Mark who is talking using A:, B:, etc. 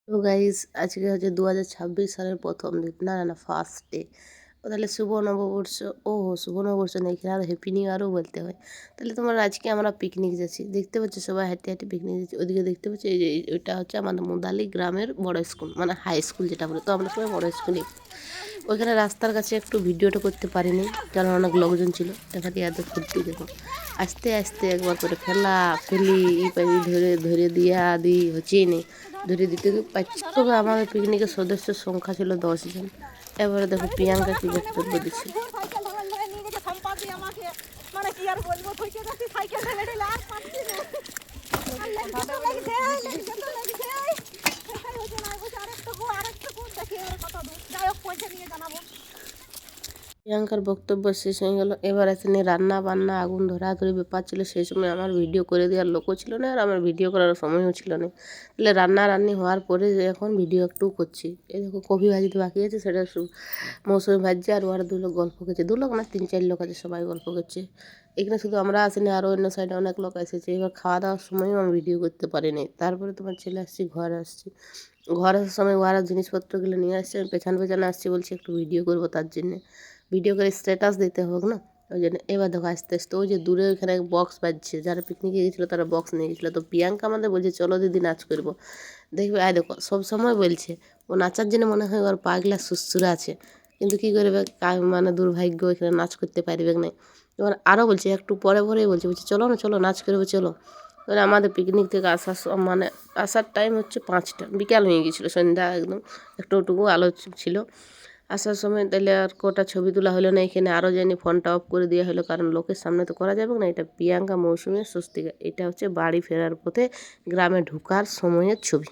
A: তো গাইস আজকে হচ্ছে 2026 সালের প্রথম দিন, না না না ফার্স্ট ডে। তাহলে শুভ নববর্ষ। ও শুভ নববর্ষ নেই, এখানে আরও হ্যাপি নিউ ইয়ারও বলতে হয়। তাহলে তোমার আজকে আমরা পিকনিক যাচ্ছি, দেখতে পাচ্ছ সবাই হাঁটতে হাঁটতে পিকনিক যাচ্ছি। ওইদিকে দেখতে পাচ্ছি এই যে ওইটা হচ্ছে আমাদের মুদালি গ্রামের বড় স্কুল, মানে হাই স্কুল যেটা বলে, তো আমরা সবাই বড় স্কুলে। ওইখানে রাস্তার কাছে একটু ভিডিওটা করতে পারিনি, কারণ অনেক লোকজন ছিল। দেখাটি এত ফুর্তি দেখো, আস্তে আস্তে একবার করে ফেলা ফেলি ই পাই ধরে ধরে দিয়া দি হচ্ছেই নেই, ধরে দিতে পারছি। তবে আমাদের পিকনিকের সদস্যের সংখ্যা ছিল 10 জন। এবারে দেখো প্রিয়াঙ্কা কি বক্তব্য দিচ্ছে। প্রিয়াঙ্কার বক্তব্য শেষ হয়ে গেল। এবার এখানে রান্না বান্না আগুন ধরাধরি ব্যাপার ছিল। সেই সময় আমার ভিডিও করে দেওয়ার লোকও ছিল না, আর আমার ভিডিও করার সময়ও ছিল না। তাহলে রান্নি হওয়ার পরে এখন ভিডিও একটু করছি। এই দেখো কফি ভাজিতে বাকি আছে, সেটা মৌসুমি ভাজছে, আর ওরা 2 লোক গল্প করছে। 2 লোক না 3-4 লোক আছে, সবাই গল্প করছে। এখানে শুধু আমরা আসিনি, আরও অন্য সাইডে অনেক লোক এসেছে। এবার খাওয়া দাওয়ার সময়ও আমি ভিডিও করতে পারিনি। তারপরে তোমার ছেলে আসছি, ঘরে আসছি। ঘরে আসার সময় ওরা জিনিসপত্রগুলো নিয়ে আসছে, আমি পেছান পেছানে আসছি, বলছি একটু ভিডিও করবো, তার জন্যে ভিডিও করে স্ট্যাটাস দিতে হোক না, ওই জন্য। এবার দেখো আস্তে আস্তে ওই যে দূরে ওইখানে বক্স বাজছে, যারা পিকনিকে গেছিলো তারা বক্স নিয়ে গেছিলো। তো প্রিয়াঙ্কা আমাদের বলছে চলো দিদি নাচ করবো। দেখবে আয় দেখো সব সময় বলছে, ও নাচার জন্য মনে হয় ওর পাগলা সুসুর আছে, কিন্তু কী করবে, মানে দুর্ভাগ্য এখানে নাচ করতে পারবে না। এবার আরও বলছে, একটু পরে পরেই বলছে চলো না চলো নাচ করবো চলো। এবার আমাদের পিকনিক থেকে মানে আসার টাইম হচ্ছে 5টা, বিকাল হয়ে গিয়েছিলো, সন্ধ্যা একদম, একটুটুকু আলো ছিল। আসার সময় তাহলে আর কটা ছবি তোলা হলো না। এখানে আরও জানি ফোনটা অফ করে দেওয়া হলো, কারণ লোকের সামনে তো করা যাবে না। এটা প্রিয়াঙ্কা, মৌসুমী, স্বস্তিকা, এটা হচ্ছে বাড়ি ফেরার পথে গ্রামে ঢোকার সময়ের ছবি।